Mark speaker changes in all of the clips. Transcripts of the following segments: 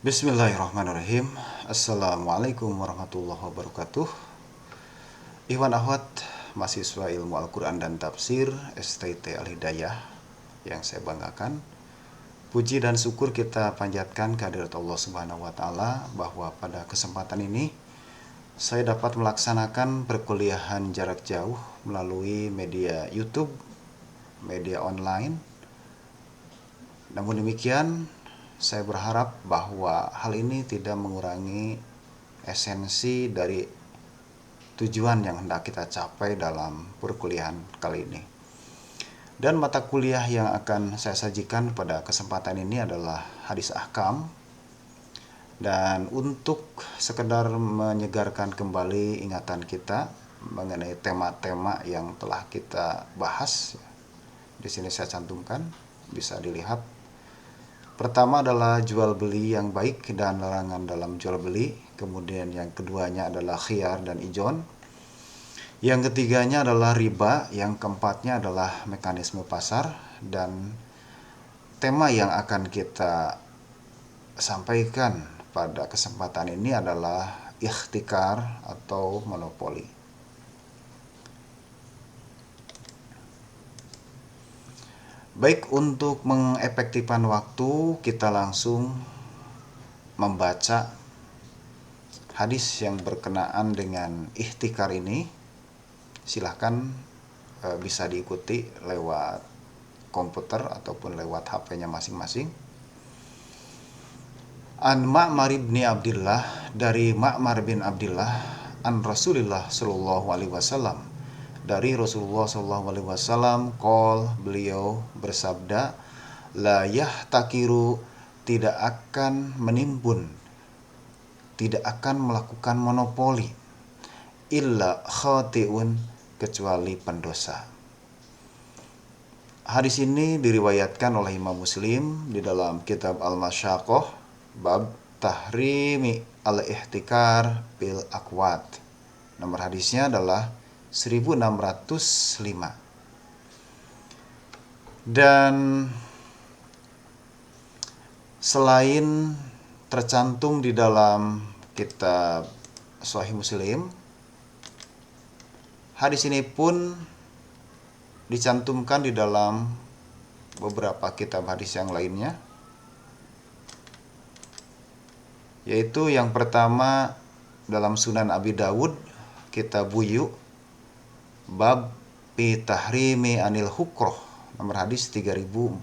Speaker 1: Bismillahirrahmanirrahim. Assalamualaikum warahmatullahi wabarakatuh. Ikhwan akhwat, mahasiswa ilmu Al-Quran dan Tafsir STT Al-Hidayah yang saya banggakan. Puji dan syukur kita panjatkan kehadirat Allah Subhanahu wa Ta'ala bahwa pada kesempatan ini saya dapat melaksanakan perkuliahan jarak jauh melalui media YouTube, media online. Namun demikian, saya berharap bahwa hal ini tidak mengurangi esensi dari tujuan yang hendak kita capai dalam perkuliahan kali ini. Dan mata kuliah yang akan saya sajikan pada kesempatan ini adalah hadis ahkam. Dan untuk sekedar menyegarkan kembali ingatan kita mengenai tema-tema yang telah kita bahas, di sini saya cantumkan, bisa dilihat. Pertama adalah jual beli yang baik dan larangan dalam jual beli. Kemudian yang keduanya adalah khiyar dan ijon. Yang ketiganya adalah riba. Yang keempatnya adalah mekanisme pasar. Dan tema yang akan kita sampaikan pada kesempatan ini adalah ikhtikar atau monopoli. Baik, untuk mengefektifkan waktu, kita langsung membaca hadis yang berkenaan dengan ikhtikar ini. Silahkan bisa diikuti lewat komputer ataupun lewat HP-nya masing-masing. An Ma'mar bin Abdillah, dari Ma'mar bin Abdillah, an Rasulullah sallallahu alaihi wasallam, dari Rasulullah sallallahu alaihi wasallam, qol, beliau bersabda, la yahtakiru, tidak akan menimbun, tidak akan melakukan monopoli, illa khati'un, kecuali pendosa. Hadis ini diriwayatkan oleh Imam Muslim di dalam kitab Al-Masyaqqah, bab tahrimi al-ihtikar bil akwat. Nomor hadisnya adalah 1605. Dan selain tercantum di dalam kitab Sahih Muslim, hadis ini pun dicantumkan di dalam beberapa kitab hadis yang lainnya, yaitu yang pertama dalam Sunan Abi Dawud, kitab Buyu, bab fi tahrimi anil hukroh, nomor hadis 3443.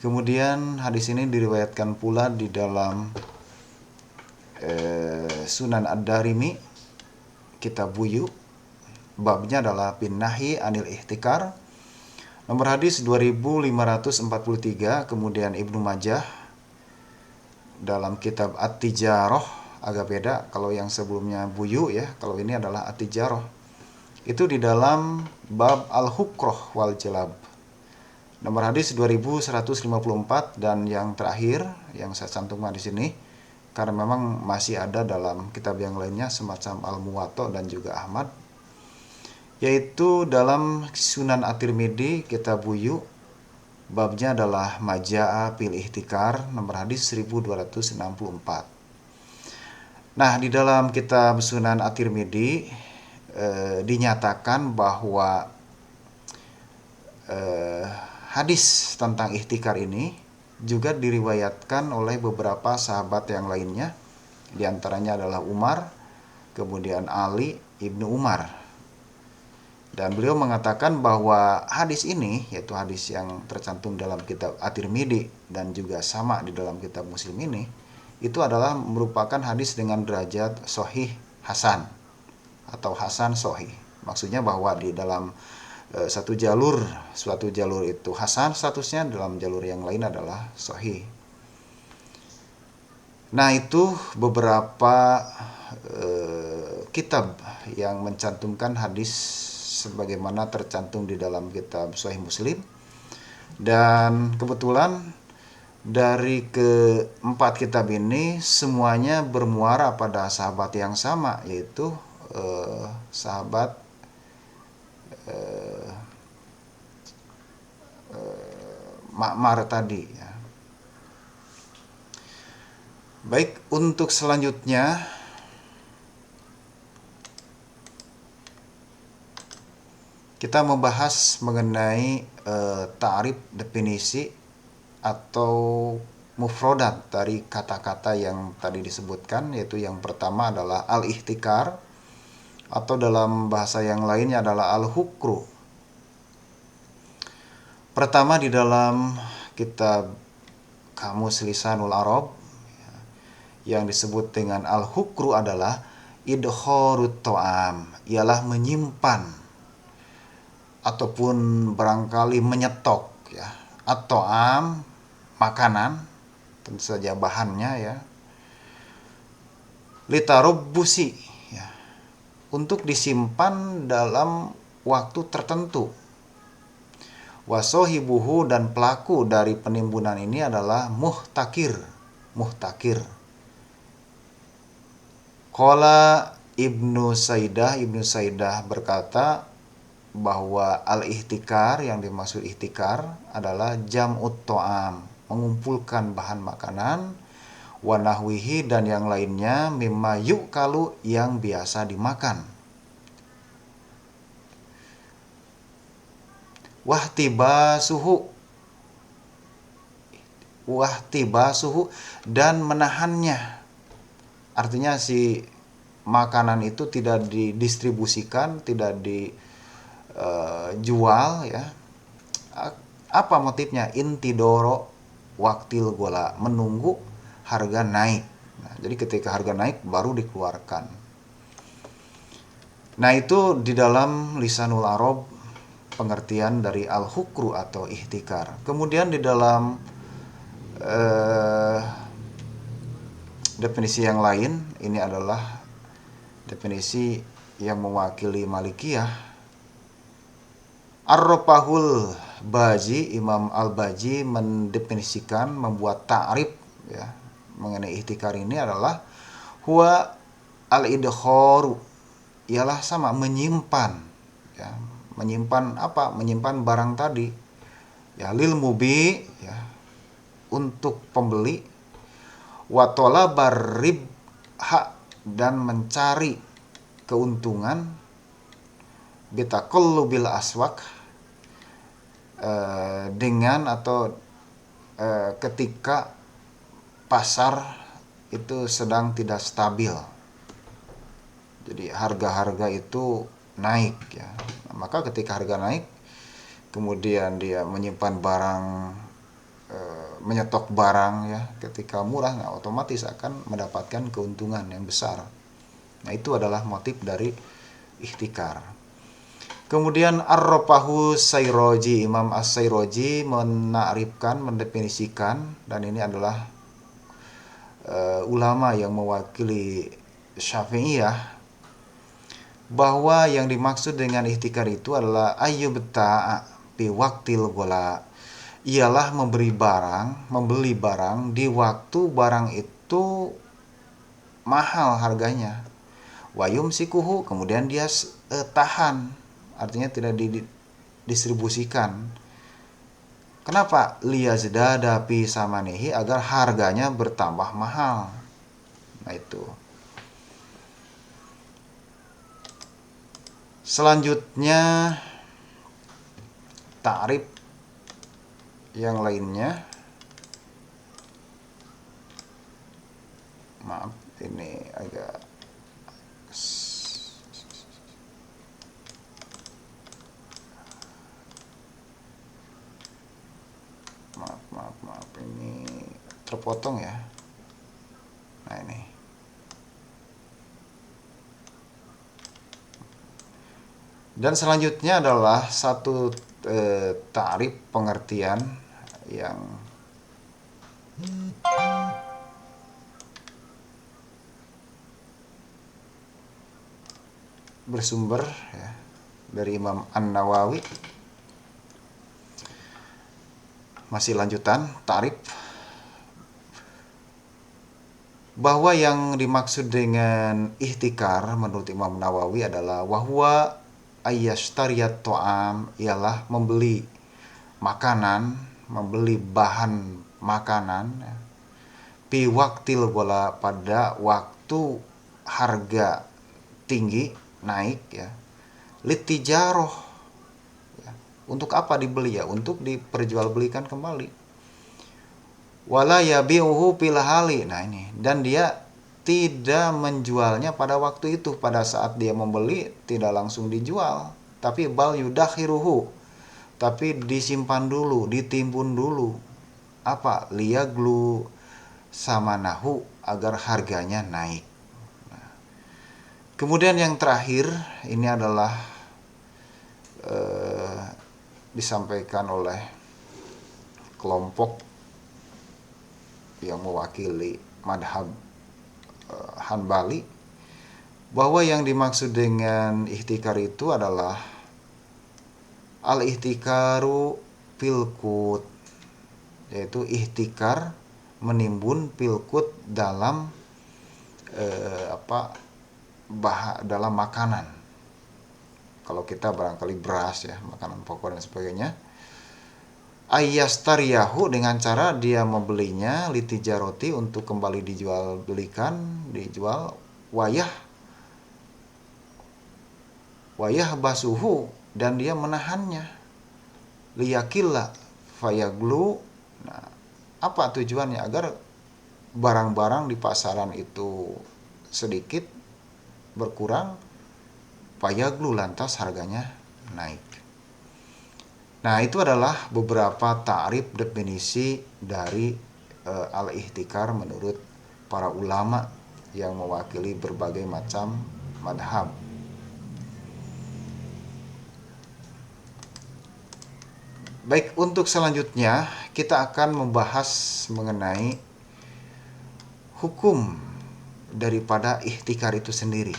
Speaker 1: Kemudian hadis ini diriwayatkan pula di dalam Sunan Ad-Darimi, kitab Buyu, babnya adalah bin nahi anil ihtikar, nomor hadis 2543. Kemudian Ibnu Majah dalam kitab At-Tijarah, agak beda kalau yang sebelumnya Buyu ya, kalau ini adalah At-Tijarah, itu di dalam bab al-hukroh wal jalab, nomor hadis 2154. Dan yang terakhir yang saya cantumkan di sini karena memang masih ada dalam kitab yang lainnya semacam Al-Muwatta dan juga Ahmad, yaitu dalam Sunan At-Tirmidzi, kitab Buyu, babnya adalah Maja'a fil ihtikar, nomor hadis 1264. Nah, di dalam kitab Sunan At-Tirmidzi dinyatakan bahwa hadis tentang ihtikar ini juga diriwayatkan oleh beberapa sahabat yang lainnya. Di antaranya adalah Umar, kemudian Ali ibnu Umar. Dan beliau mengatakan bahwa hadis ini, yaitu hadis yang tercantum dalam kitab At-Tirmidzi dan juga sama di dalam kitab Muslim ini, itu adalah merupakan hadis dengan derajat sahih hasan atau hasan sahih. Maksudnya bahwa di dalam suatu jalur itu hasan statusnya, dalam jalur yang lain adalah sahih. Nah, itu beberapa kitab yang mencantumkan hadis sebagaimana tercantum di dalam kitab Sahih Muslim. Dan kebetulan dari keempat kitab ini semuanya bermuara pada sahabat yang sama, yaitu sahabat Ma'mar tadi ya. Baik, untuk selanjutnya kita membahas mengenai ta'rif, definisi atau mufrodat dari kata-kata yang tadi disebutkan, yaitu yang pertama adalah al-ihtikar atau dalam bahasa yang lainnya adalah al-hukru. Pertama, di dalam kitab Kamus Lisanul Arab yang disebut dengan al-hukru adalah idkharut ta'am, ialah menyimpan ataupun barangkali menyetok ya, atau makanan, tentu saja bahannya ya, litarubbusi ya, untuk disimpan dalam waktu tertentu. Wasohibuhu, dan pelaku dari penimbunan ini adalah muhtakir. Qala Ibnu Saidah berkata bahwa al-ihtikar, yang dimaksud ihtikar adalah jam'ut ta'am, mengumpulkan bahan makanan, wa nahwihi, dan yang lainnya, mimma yukalu, yang biasa dimakan. Wahtibasuhu, dan menahannya. Artinya si makanan itu tidak didistribusikan, tidak dijual ya. Apa motifnya? Intidoro waktil gola, menunggu harga naik. Nah, jadi ketika harga naik baru dikeluarkan. Nah, itu di dalam Lisanul Arab pengertian dari al-hukru atau ihtikar. Kemudian di dalam definisi yang lain, ini adalah definisi yang mewakili Malikiyah. Ar-Rafahul Baji, Imam Al-Baji mendefinisikan, membuat ta'rif ya mengenai ihtikar ini adalah huwa al-idkharu, ialah sama menyimpan ya. Menyimpan apa? Menyimpan barang tadi ya, lil mubi ya, untuk pembeli, wa talabar ribha, dan mencari keuntungan, bitaqallubil aswaq, dengan atau ketika pasar itu sedang tidak stabil. Jadi harga-harga itu naik ya. Nah, maka ketika harga naik, kemudian dia menyimpan barang, menyetok barang ya, ketika murah, nah otomatis akan mendapatkan keuntungan yang besar. Nah, itu adalah motif dari ihtikar. Kemudian Ar-Rafahu Sayroji, Imam As-Sayroji menakrifkan, mendefinisikan, dan ini adalah ulama yang mewakili Syafi'iyah, bahwa yang dimaksud dengan ihtikar itu adalah ayyubta bi waqtil gola, ialah membeli barang di waktu barang itu mahal harganya. Wayum sikuhu, kemudian dia tahan, artinya tidak didistribusikan. Kenapa? Liyazdada fi samanihi, agar harganya bertambah mahal. Nah, itu. Selanjutnya ta'rif yang lainnya. Maaf, ini agak maaf ini terpotong ya. Nah, ini. Dan selanjutnya adalah satu ta'rif, pengertian yang bersumber ya, dari Imam An-Nawawi. Masih lanjutan ta'rif, bahwa yang dimaksud dengan ihtikar menurut Imam Nawawi adalah wahwa ayyashtariyat ta'am, ialah membeli makanan, membeli bahan makanan ya, pi waktil bola pada waktu harga tinggi naik ya, litijaroh ya. Untuk apa dibeli ya? Untuk diperjualbelikan kembali. Wala yabi'uhu fil hali. Nah ini, dan dia tidak menjualnya pada waktu itu, pada saat dia membeli tidak langsung dijual, tapi bal yudakhiruhu, tapi disimpan dulu, ditimbun dulu. Apa? Liyaglu sama nahu, agar harganya naik. Kemudian yang terakhir ini adalah disampaikan oleh kelompok yang mewakili madhab Hanbali, bahwa yang dimaksud dengan ihtikar itu adalah al-ihtikaru pilkut, yaitu ihtikar menimbun pilkut dalam dalam makanan. Kalau kita barangkali beras ya, makanan pokok dan sebagainya. Ayyastariyahu, dengan cara dia membelinya litijaroti, untuk kembali dijual wayah basuhu, dan dia menahannya, liyakilla fayaglu. Nah, apa tujuannya? Agar barang-barang di pasaran itu sedikit berkurang, fayaglu, lantas harganya naik. Nah, itu adalah beberapa ta'rif, definisi dari al-ihtikar menurut para ulama yang mewakili berbagai macam madhab. Baik, untuk selanjutnya kita akan membahas mengenai hukum daripada ihtikar itu sendiri.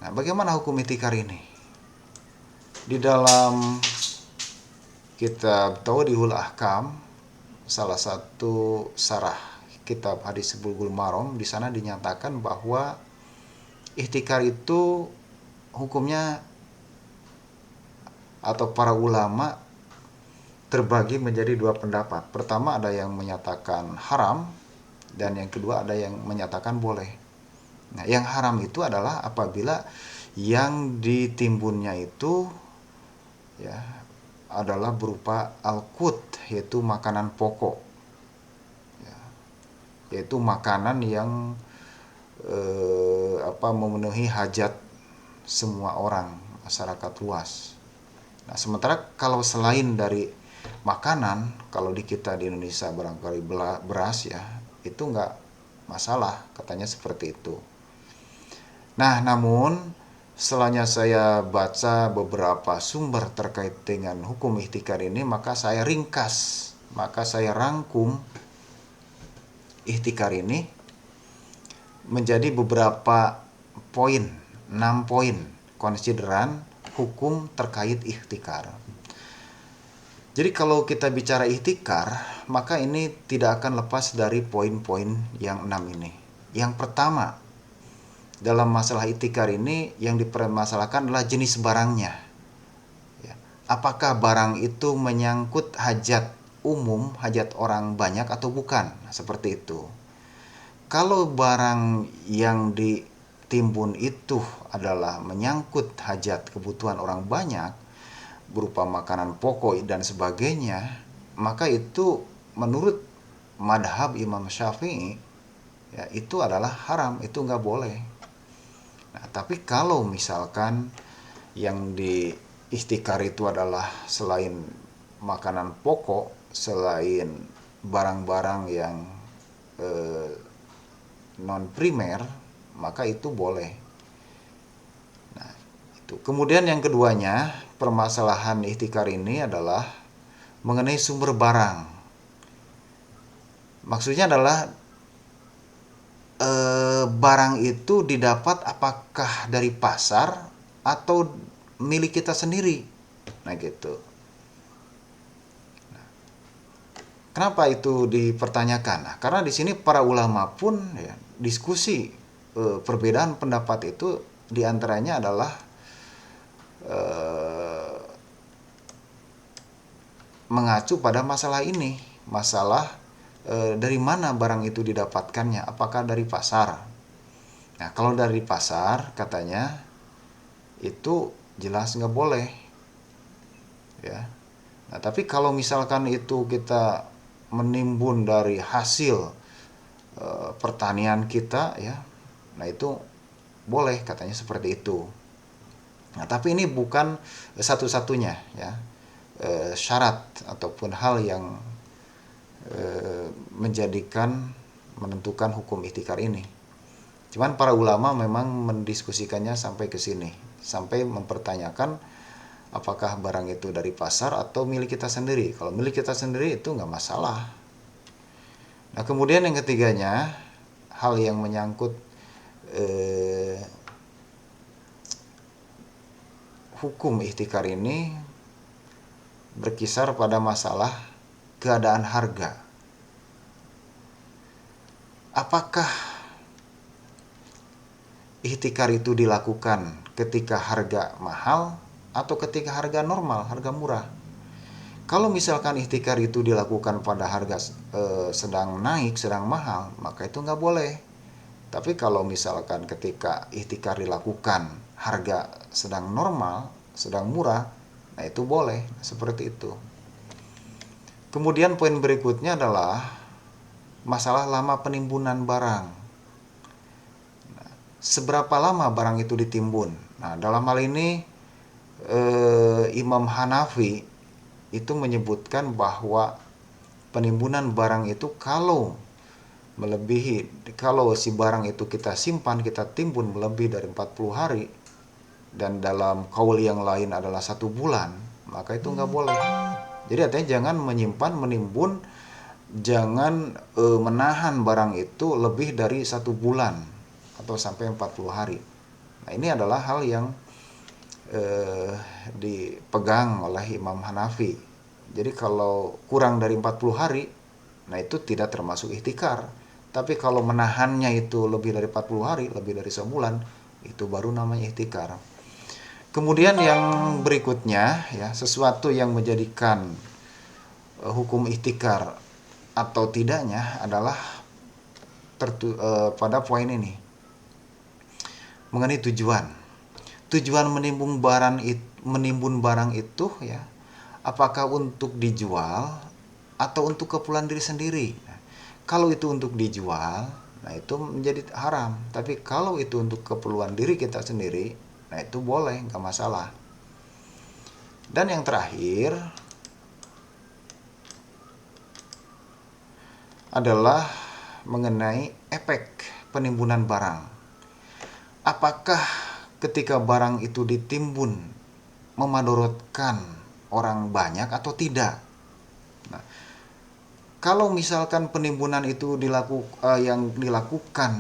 Speaker 1: Nah, bagaimana hukum ihtikar ini? Di dalam kitab Tawdihul Ahkam, salah satu sarah kitab Hadis Bulughul Maram, di sana dinyatakan bahwa ihtikar itu hukumnya, atau para ulama terbagi menjadi dua pendapat. Pertama, ada yang menyatakan haram, dan yang kedua ada yang menyatakan boleh. Nah, yang haram itu adalah apabila yang ditimbunnya itu ya adalah berupa al-qut, yaitu makanan pokok ya, yaitu makanan yang memenuhi hajat semua orang, masyarakat luas. Nah, sementara kalau selain dari makanan, kalau di kita di Indonesia barangkali beras ya, itu nggak masalah, katanya seperti itu. Nah, namun setelahnya saya baca beberapa sumber terkait dengan hukum ihtikar ini, maka saya rangkum ihtikar ini menjadi beberapa poin, 6 poin konsideran hukum terkait ihtikar. Jadi kalau kita bicara ihtikar, maka ini tidak akan lepas dari poin-poin yang 6 ini. Yang pertama, dalam masalah ihtikar ini yang dipermasalahkan adalah jenis barangnya. Ya. Apakah barang itu menyangkut hajat umum, hajat orang banyak atau bukan? Nah, seperti itu. Kalau barang yang ditimbun itu adalah menyangkut hajat kebutuhan orang banyak, berupa makanan pokok dan sebagainya, maka itu menurut madhab Imam Syafi'i ya, itu adalah haram, itu nggak boleh. Nah, tapi kalau misalkan yang di ihtikar itu adalah selain makanan pokok, selain barang-barang yang non primer, maka itu boleh. Nah, itu. Kemudian yang keduanya, permasalahan ihtikar ini adalah mengenai sumber barang. Maksudnya adalah barang itu didapat apakah dari pasar atau milik kita sendiri. Nah, gitu. Kenapa itu dipertanyakan? Nah, karena di sini para ulama pun ya, diskusi perbedaan pendapat itu diantaranya adalah mengacu pada masalah ini, masalah dari mana barang itu didapatkannya, apakah dari pasar. Nah, kalau dari pasar katanya itu jelas nggak boleh, ya. Nah, tapi kalau misalkan itu kita menimbun dari hasil pertanian kita, ya, nah itu boleh katanya seperti itu. Nah, tapi ini bukan satu-satunya, ya, syarat ataupun hal yang menentukan hukum ihtikar ini. Cuman para ulama memang mendiskusikannya sampai ke sini, sampai mempertanyakan apakah barang itu dari pasar atau milik kita sendiri. Kalau milik kita sendiri itu nggak masalah. Nah, kemudian yang ketiganya, hal yang menyangkut hukum ihtikar ini berkisar pada masalah keadaan harga. Apakah ihtikar itu dilakukan ketika harga mahal atau ketika harga normal, harga murah? Kalau misalkan ihtikar itu dilakukan pada harga sedang naik, sedang mahal, maka itu nggak boleh. Tapi kalau misalkan ketika ihtikar dilakukan harga sedang normal, sedang murah, nah itu boleh, seperti itu. Kemudian poin berikutnya adalah masalah lama penimbunan barang. Nah, seberapa lama barang itu ditimbun? Nah, dalam hal ini Imam Hanafi itu menyebutkan bahwa penimbunan barang itu kalau si barang itu kita simpan, kita timbun melebihi dari 40 hari, dan dalam kaul yang lain adalah 1 bulan, maka itu nggak boleh. Jadi artinya jangan menyimpan, menimbun, jangan menahan barang itu lebih dari 1 bulan atau sampai 40 hari. Nah, ini adalah hal yang dipegang oleh Imam Hanafi. Jadi kalau kurang dari 40 hari, nah itu tidak termasuk ihtikar. Tapi kalau menahannya itu lebih dari 40 hari, lebih dari sebulan, itu baru namanya ihtikar. Kemudian yang berikutnya, ya, sesuatu yang menjadikan hukum ihtikar atau tidaknya adalah pada poin ini mengenai tujuan. Tujuan menimbun barang itu, ya, apakah untuk dijual atau untuk keperluan diri sendiri. Nah, kalau itu untuk dijual, nah itu menjadi haram. Tapi kalau itu untuk keperluan diri kita sendiri, nah itu boleh, nggak masalah. Dan yang terakhir adalah mengenai efek penimbunan barang. Apakah ketika barang itu ditimbun memadorotkan orang banyak atau tidak? Nah, kalau misalkan penimbunan itu yang dilakukan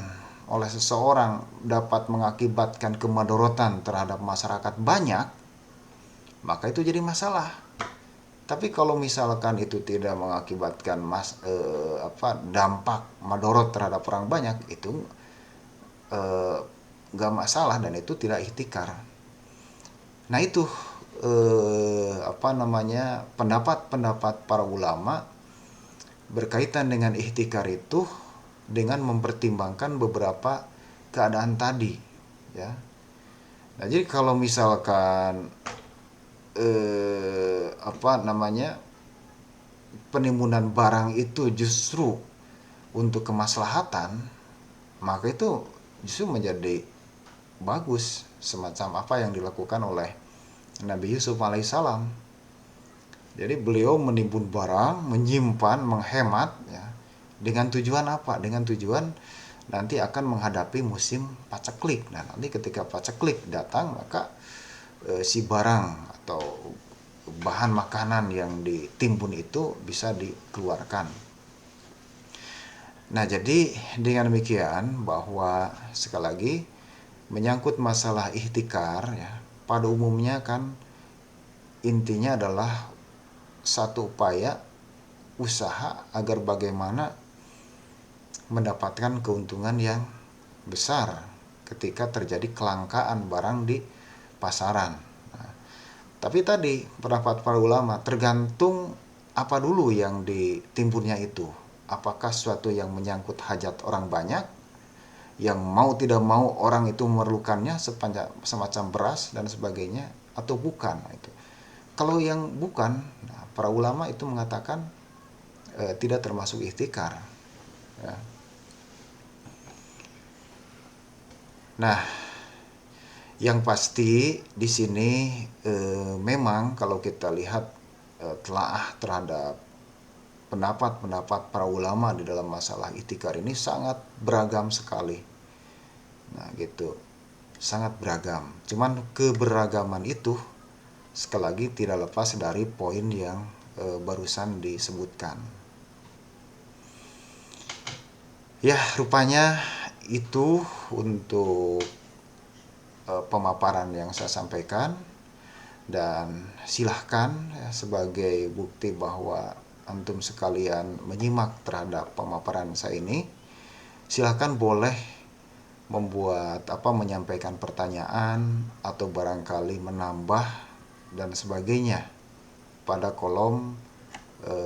Speaker 1: oleh seseorang dapat mengakibatkan kemadorotan terhadap masyarakat banyak, maka itu jadi masalah. Tapi kalau misalkan itu tidak mengakibatkan dampak madorot terhadap orang banyak, itu nggak masalah dan itu tidak ihtikar. Nah, itu pendapat para ulama berkaitan dengan ihtikar itu dengan mempertimbangkan beberapa keadaan tadi, ya. Nah, jadi kalau misalkan penimbunan barang itu justru untuk kemaslahatan, maka itu justru menjadi bagus, semacam apa yang dilakukan oleh Nabi Yusuf alaihissalam. Jadi beliau menimbun barang, menyimpan, menghemat, ya, dengan tujuan apa? Dengan tujuan nanti akan menghadapi musim paceklik. Nah, nanti ketika paceklik datang, maka si barang atau bahan makanan yang ditimbun itu bisa dikeluarkan. Nah, jadi dengan demikian bahwa sekali lagi menyangkut masalah ihtikar, ya, pada umumnya kan intinya adalah satu upaya usaha agar bagaimana mendapatkan keuntungan yang besar ketika terjadi kelangkaan barang di pasaran. Nah, tapi tadi pendapat para ulama tergantung apa dulu yang ditimbunnya itu. apakah sesuatu yang menyangkut hajat orang banyak, yang mau tidak mau orang itu memerlukannya, semacam beras dan sebagainya, atau bukan. Itu kalau yang bukan, nah, para ulama itu mengatakan tidak termasuk ihtikar, ya. Nah, yang pasti di sini memang kalau kita lihat telaah terhadap pendapat-pendapat para ulama di dalam masalah ihtikar ini sangat beragam sekali. Nah, gitu. Sangat beragam. Cuman keberagaman itu sekali lagi tidak lepas dari poin yang barusan disebutkan. Ya, rupanya itu untuk pemaparan yang saya sampaikan, dan silahkan ya, sebagai bukti bahwa antum sekalian menyimak terhadap pemaparan saya ini, silahkan boleh menyampaikan pertanyaan atau barangkali menambah dan sebagainya pada kolom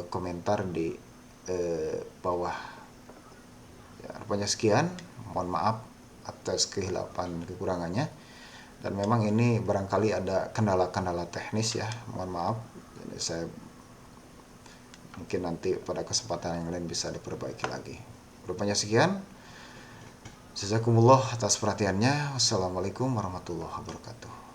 Speaker 1: komentar di bawah. Ya, rupanya sekian, mohon maaf atas kehilapan kekurangannya, dan memang ini barangkali ada kendala-kendala teknis ya, mohon maaf. Jadi saya mungkin nanti pada kesempatan yang lain bisa diperbaiki lagi. Rupanya sekian, jazakumullah atas perhatiannya. Wassalamualaikum warahmatullahi wabarakatuh.